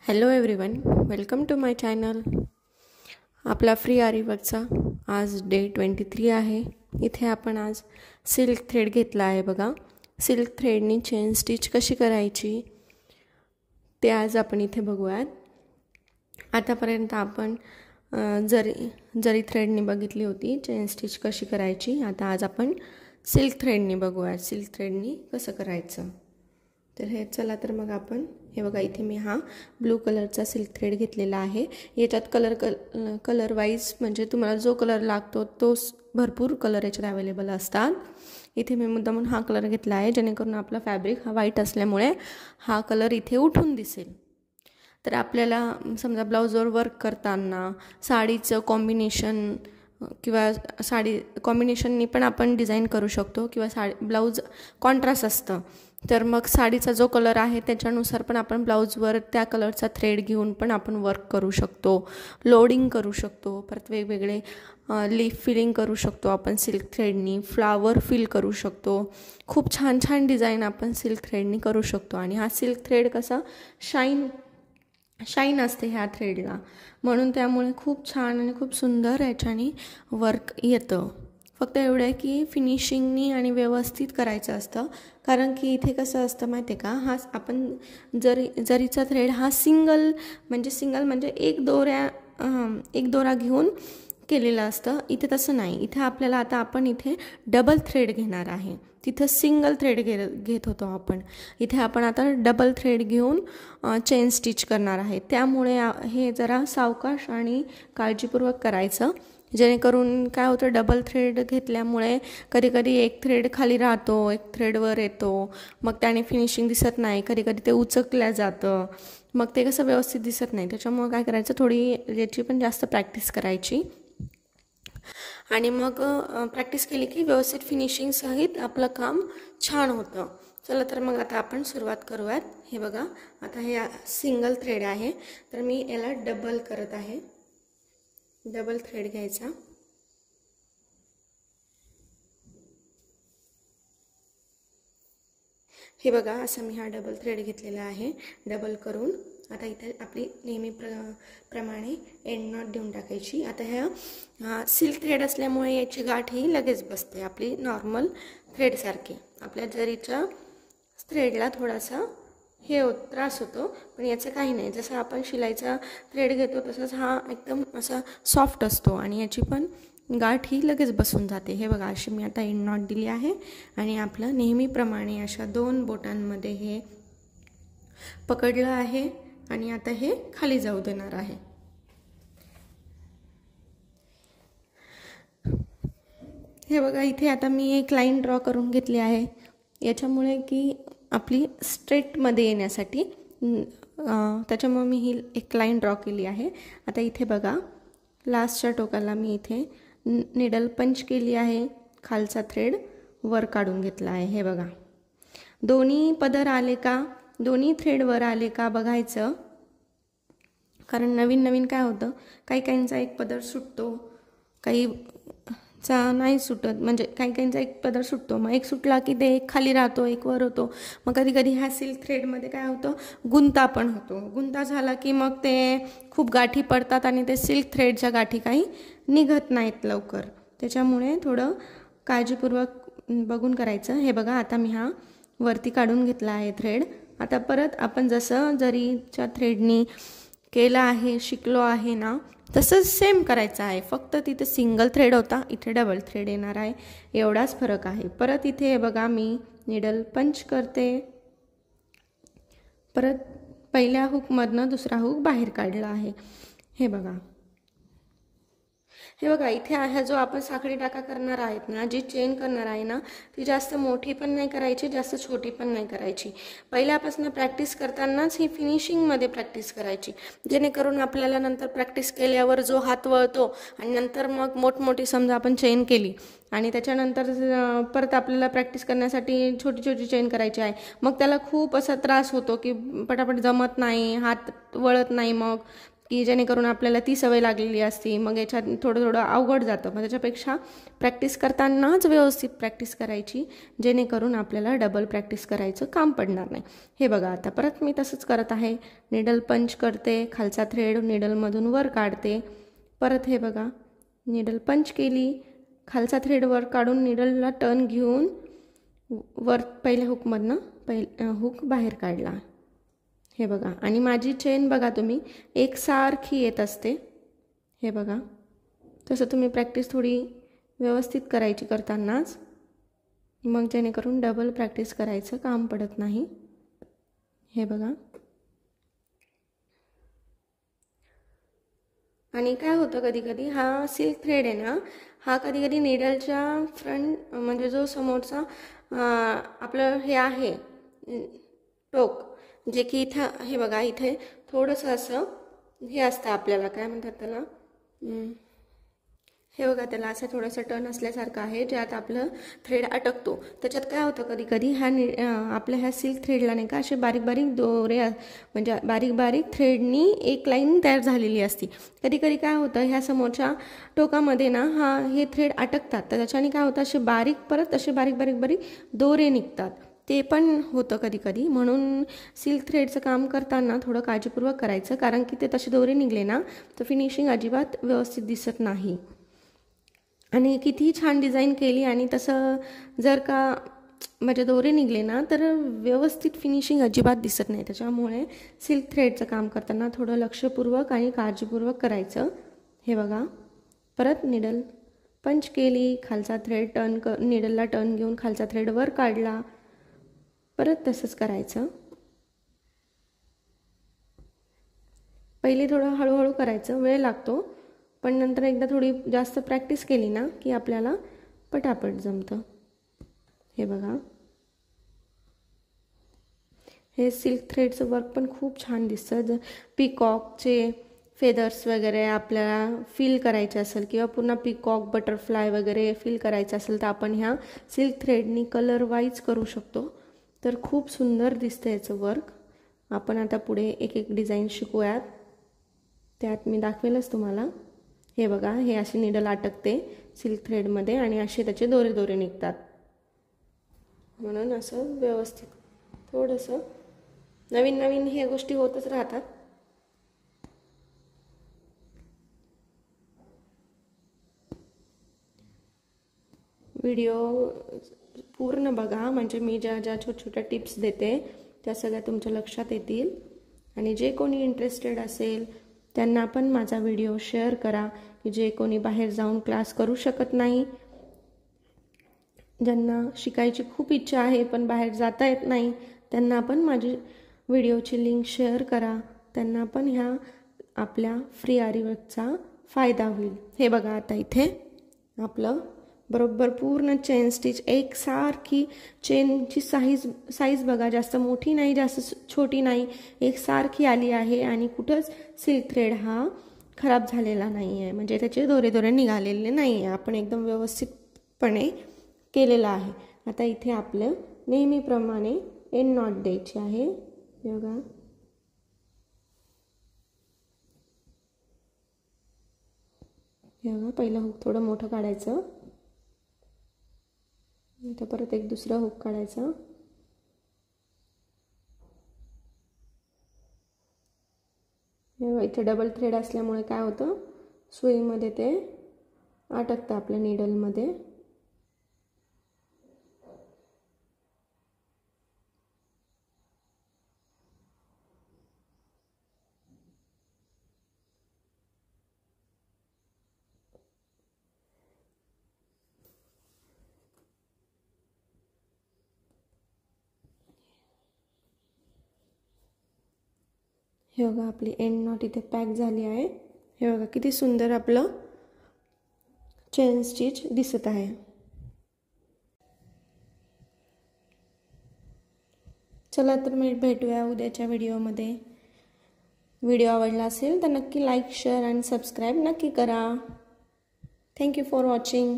Hello everyone, welcome to my channel. आपला free आरी वर्कचा आज डे 23 आहे. इथे आपण आज सिल्क थ्रेड घेतला आहे. बघा, सिल्क थ्रेडनी चेन स्टिच कशी करायची ते आज आपण इथे बघूयात. आतापर्यंत आपण जरी थ्रेडनी बघितली होती चेन स्टिच कशी करायची. आता आज आपण सिल्क थ्रेडनी बघूयात सिल्क थ्रेडनी कसं करायचं. तर हे चला, तर मग आपण हे बघा, इथे मी हा ब्लू कलरचा सिल्क थ्रेड घेतलेला आहे. याच्यात कलर वाईज म्हणजे तुम्हाला जो कलर लागतो तो भरपूर कलर याच्यात अवेलेबल असतात. इथे मी मुद्दामून हा कलर घेतला आहे जेणेकरून आपला फॅब्रिक हा व्हाईट असल्यामुळे हा कलर इथे उठून दिसेल. तर आपल्याला समजा ब्लाऊजवर वर्क करताना साडीचं कॉम्बिनेशन किंवा साडी कॉम्बिनेशननी पण आपण डिझाईन करू शकतो किंवा ब्लाऊज कॉन्ट्रास्ट असतं, तर मग साडीचा जो कलर आहे त्याच्यानुसार पण आपण ब्लाऊजवर त्या कलरचा थ्रेड घेऊन पण आपण वर्क करू शकतो, लोडिंग करू शकतो. परत वेगवेगळे लीफ फिलिंग करू शकतो आपण सिल्क थ्रेडनी, फ्लावर फिल करू शकतो. खूप छान छान डिझाईन आपण सिल्क थ्रेडनी करू शकतो. आणि हा सिल्क थ्रेड कसा शाईन असते ह्या थ्रेडला, म्हणून त्यामुळे खूप छान आणि खूप सुंदर याच्याने वर्क येतं. फक्त एवढं आहे की फिनिशिंगनी आणि व्यवस्थित करायचं असतं. कारण की इथे कसं असतं माहिती आहे का, हा आपण जरीचा थ्रेड हा सिंगल म्हणजे एक दोरा घेऊन केलेलं असतं. इथे तसं नाही. इथे आपल्याला आता आपण इथे डबल थ्रेड घेणार आहे. तिथं सिंगल थ्रेड घेत होतो आपण, इथे आपण आता डबल थ्रेड घेऊन चेन स्टिच करणार आहे. त्यामुळे हे जरा सावकाश आणि काळजीपूर्वक करायचं, जेणेकरून काय होतं, डबल थ्रेड घेतल्यामुळे कधीकधी एक थ्रेड खाली राहतो, एक थ्रेड वर येतो, मग त्याने फिनिशिंग दिसत नाही. कधीकधी ते उचकल्या जातं, मग ते कसं व्यवस्थित दिसत नाही. त्याच्यामुळे काय करायचं, थोडी याची पण जास्त प्रॅक्टिस करायची. आणि मग प्रॅक्टिस केली की व्यवस्थित फिनिशिंग सहित आपलं काम छान होतं. चला, तर मग आता आपण सुरुवात करूयात. हे बघा, आता हे सिंगल थ्रेड आहे, तर मी याला डबल करत आहे. डबल थ्रेड घ्यायचा. हे बघा, असं मी हा डबल थ्रेड घेतलेला आहे. डबल करून आता इथे आपली प्रमाणे एंड नॉट देऊन टाकायची. आता ह्या सिल्क थ्रेड असल्यामुळे याची गाठ ही लगेच बसते आपली नॉर्मल थ्रेडसारखी. आपल्या जरीच्या थ्रेडला थोडासा त्रास होतो, पण याचं काही नाही. जसं आपण शिलाईचा थ्रेड घेतो तसंच हा एकदम असा सॉफ्ट असतो आणि याची पण गाठ ही लगेच बसून जाते. हे बघा, अशी मी आता एंड नॉट दिली आहे आणि आपलं नेहमीप्रमाणे अशा 2 बोटांमध्ये हे पकडलं आहे आणि आता हे खाली जाऊ देणार आहे. हे बघा, इथे आता मी एक लाईन ड्रॉ करून घेतली आहे, याच्यामुळे की आपली स्ट्रेटमध्ये येण्यासाठी. त्याच्यामुळे मी ही एक लाईन ड्रॉ केली आहे. आता इथे बघा, लास्टच्या टोकाला मी इथे निडल पंच केली आहे, खालचा थ्रेड वर काढून घेतला आहे. हे बघा, दोन्ही पदर आले का, दोन्ही थ्रेड वर आले का बघायचं. कारण नवीन काय होतं, काहींचा एक पदर सुटतो, काहीचा नाही सुटत. म्हणजे काहींचा एक पदर सुटतो, मग एक सुटला की ते एक खाली राहतो, एक वर होतो. मग कधी ह्या सिल्क थ्रेडमध्ये काय होतं, गुंता पण होतो. गुंता झाला की मग ते खूप गाठी पडतात आणि ते सिल्क थ्रेडच्या गाठी काही निघत नाहीत लवकर. त्याच्यामुळे थोडं काळजीपूर्वक बघून करायचं. हे बघा, आता मी हा वरती काढून घेतला आहे थ्रेड. आता परत आपण जसं जरीच्या थ्रेडनी केलं आहे, शिकलो आहे ना, तसंच सेम करायचं आहे. फक्त तिथे सिंगल थ्रेड होता, इथे डबल थ्रेड येणार आहे, एवढाच फरक आहे. परत इथे हे बघा, मी निडल पंच करते. परत पहिल्या हुकमधनं दुसरा हुक बाहेर काढला आहे. हे बघा, इथे हा जो आपण साखळी टाका करणार आहेत ना, जी चेन करणार आहे ना, ती जास्त मोठी पण नाही करायची, जास्त छोटी पण नाही करायची. पहिल्यापासून प्रॅक्टिस करतानाच ही फिनिशिंगमध्ये प्रॅक्टिस करायची, जेणेकरून आपल्याला नंतर प्रॅक्टिस केल्यावर जो हात वळतो आणि नंतर मग मोठमोठी समजा आपण चेन केली आणि त्याच्यानंतर परत आपल्याला प्रॅक्टिस करण्यासाठी छोटी चेन करायची आहे, मग त्याला खूप असा त्रास होतो की पटापट जमत नाही, हात वळत नाही. मग की जेणेकरून आपल्याला ती सवय लागलेली असते, मग याच्यात थोडं अवघड जातं. मग त्याच्यापेक्षा प्रॅक्टिस करतानाच व्यवस्थित प्रॅक्टिस करायची, जेणेकरून आपल्याला डबल प्रॅक्टिस करायचं काम पडणार नाही. हे बघा, आता परत मी तसंच करत आहे. निडल पंच करते, खालचा थ्रेड निडलमधून वर काढते. परत हे बघा, निडल पंच केली, खालचा थ्रेड वर काढून निडलला टर्न घेऊन वर पहिल्या हुकमधनं हुक बाहेर काढला. हे बघा, आणि माझी चेन बघा तुम्ही एकसारखी येत असते. हे बघा, तसं तुम्ही प्रॅक्टिस थोडी व्यवस्थित करायची करतानाच, मग जेणेकरून डबल प्रॅक्टिस करायचं काम पडत नाही. हे बघा, आणि काय होतं कधी कधी हा सिल्क थ्रेड आहे ना, हा कधी कधी निडलच्या फ्रंट म्हणजे जो समोरचा आपलं हे आहे टोक, जे की इथं हे बघा, इथे थोडंसं असं हे असतं, आपल्याला काय म्हणतात त्याला, हे बघा, त्याला असं थोडंसं टर्न असल्यासारखं आहे, ज्यात आपलं थ्रेड अटकतो. त्याच्यात काय होतं कधी कधी आपल्या ह्या सिल्क थ्रेडला नाही का असे बारीक बारीक दोरे, म्हणजे बारीक बारीक थ्रेडनी एक लाईन तयार झालेली असते. कधी कधी काय होतं, ह्या समोरच्या टोकामध्ये ना हे थ्रेड अटकतात, तर त्याच्याने काय होतं, असे परत असे बारीक बारीक बारीक दोरे निघतात. ते पण होतं कधी कधी. म्हणून सिल्क थ्रेडचं काम करताना थोडं काळजीपूर्वक करायचं, कारण की ते तसे दोरे निघले ना तर फिनिशिंग अजिबात व्यवस्थित दिसत नाही. आणि कितीही छान डिझाईन केली आणि तसं जर का म्हणजे दोरे निघले ना तर व्यवस्थित फिनिशिंग अजिबात दिसत नाही. त्याच्यामुळे सिल्क थ्रेडचं काम करताना थोडं लक्षपूर्वक आणि काळजीपूर्वक करायचं. हे बघा, परत निडल पंच केली, खालचा थ्रेड निडलला टर्न घेऊन खालचा थ्रेड वर काढला. परत तसंच करायचं. पहिले थोडं हळूहळू करायचं, वेळ लागतो, पण नंतर एकदा थोडी जास्त प्रॅक्टिस केली ना की आपल्याला पटापट जमतं. हे बघा, हे सिल्क थ्रेडचं वर्क पण खूप छान दिसतं. जर पीकॉकचे फेदर्स वगैरे आपल्याला फील करायचे असेल किंवा पुन्हा पीकॉक बटरफ्लाय वगैरे फील करायचं असेल तर आपण ह्या सिल्क थ्रेडनी कलर वाईज करू शकतो. तर खूप सुंदर दिसतं याचं वर्क. आपण आता पुढे एक एक डिझाईन शिकूयात, त्यात मी दाखवेलच तुम्हाला. हे बघा, हे अशी निडल अटकते सिल्क थ्रेडमध्ये आणि असे त्याचे दोरे दोरे निघतात. म्हणून असं व्यवस्थित थोडंसं नवीन नवीन ह्या गोष्टी होतच राहतात. व्हिडिओ पूर्ण बघा, म्हणजे मी ज्या ज्या छोट्या टिप्स देते त्या सगळ्या तुमच्या लक्षात येतील. आणि जे कोणी इंटरेस्टेड असेल त्यांना पण माझा व्हिडिओ शेअर करा, की जे कोणी बाहेर जाऊन क्लास करू शकत नाही, ज्यांना शिकायची खूप इच्छा आहे पण बाहेर जाता येत नाही, त्यांना पण माझी व्हिडिओची लिंक शेअर करा. त्यांना पण ह्या आपल्या फ्री आरी वर्कचा फायदा होईल. हे बघा, आता इथे आपलं बरोबर पूर्ण चेन स्टिच एकसारखी, चेनची साईज बघा, जास्त मोठी नाही जास्त छोटी नाही, एकसारखी आली आहे. आणि कुठंच सिल्क थ्रेड हा खराब झालेला नाही आहे, म्हणजे त्याचे दोरे दोरे निघालेले नाही आहे. आपण एकदम व्यवस्थितपणे केलेलं आहे. आता इथे आपलं नेहमीप्रमाणे एंड नॉट द्यायची आहे. बघा, बघा, पहिलं हुक थोडं मोठं काढायचं, इथं परत एक दुसरा हुक काढायचा. इथे डबल थ्रेड असल्यामुळे काय होतं, सुईमध्ये ते अटकतं आपल्या निडलमध्ये. हे बघा, आपली एंड नॉट इथे पॅक झाली आहे. हे बघा किती सुंदर आपलं चेन स्टिच दिसत आहे. चला तर मी भेटूया उद्याच्या व्हिडिओमध्ये. व्हिडिओ आवडला असेल तर नक्की लाईक, शेअर आणि सबस्क्राईब नक्की करा. Thank you for watching.